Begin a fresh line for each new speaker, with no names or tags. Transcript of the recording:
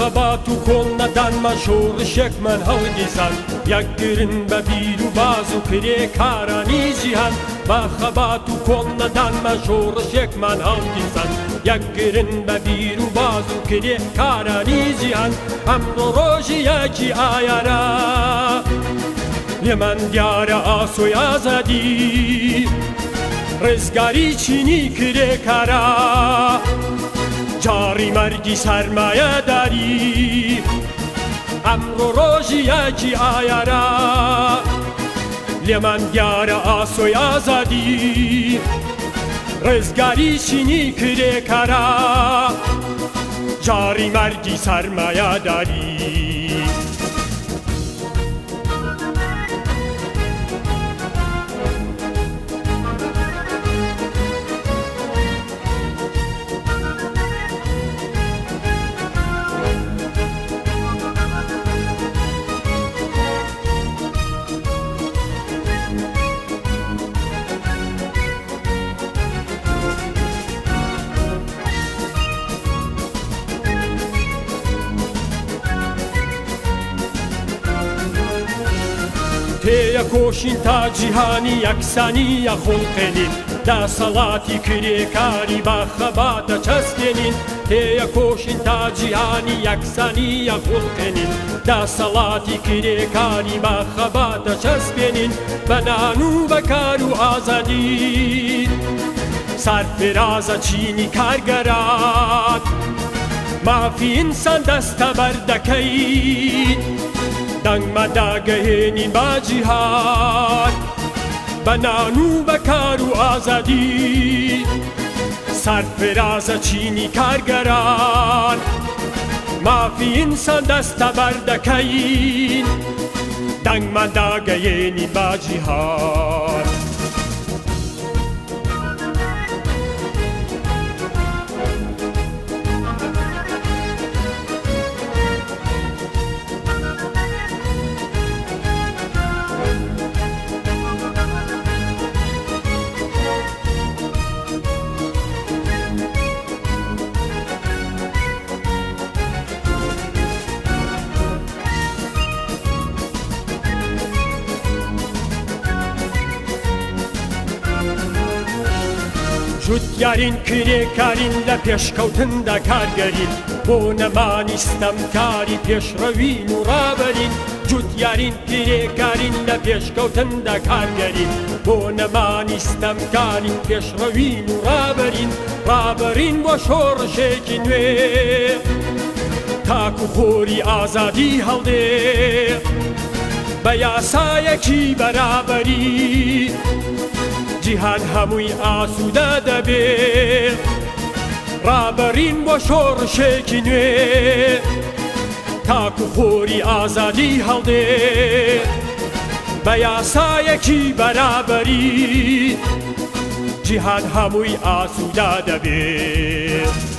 خەبات و کۆڵ نەدانمان شۆڕشێکمان هەڵگیزان یەکگرن بە بیر و باز و کرێ کارانی جیهان با خەبات و کۆڵ نەدانمان شۆڕشێکمان هەڵگیزان یەکگرن بە بیر و باز و کرێ کارانی جیهان ئەمڕۆ ڕۆژی یەکی ئایارە لێمان دیارە ئاسۆی ئازادی ڕێزگاری چینی کرێکارە جاری مەرگی سەرمایەداری ئەمڕۆ ڕۆژی یەکی ئایارە لێمان دیارە ئاسۆی ئازادی ڕێزگاری چینی کرێکارە جاری مەرگی سەرمایەداری تێیە کۆشین تا جیهانی یەکسانیە خوڵقێنین دەسەڵاتی کرێکاری با خەباتە چەسپێنین تێیە کۆشین تا جیهانی یەکسانیە خوڵقێنین دەسەڵاتی کرێکاری با خەباتە چەسپێنین بە نان و بەکار و ئازادی سەرفرازە چینی کارگەران مافی ئینسان دەستە بەردەکەین دەنگمەداگەهێنین با جیهان بە نان و بەکار و ئازادی سەرفرازە چینی کارگەران مافی ئینسان دەستە بەردەکەین دەنگمەداگەهێنین با جیهان جوتیارین کرێکارین لە پێشکەوتندا کارگەرین بۆ نەمانی ستەمکاری پێشڕەوین و ڕابەرین جوتیارین کرێکارین لە پێشکەوتندا کارگەرین بۆ نەمانی ستەمکاری پێشڕەوین و ڕابەرین بۆ شۆڕشێکی نوێ تاکو خۆری ئازادی هەڵدێ بە یاسایەکی بەرابەری جیهان هەمووی ئاسوودە دەبێت ڕابەرین بۆ شۆڕشێکی نوێ تاکو خۆری ئازادی هەڵدێ بە یاسایەکی بەرابەری جیهان هەمووی ئاسوودە دەبێت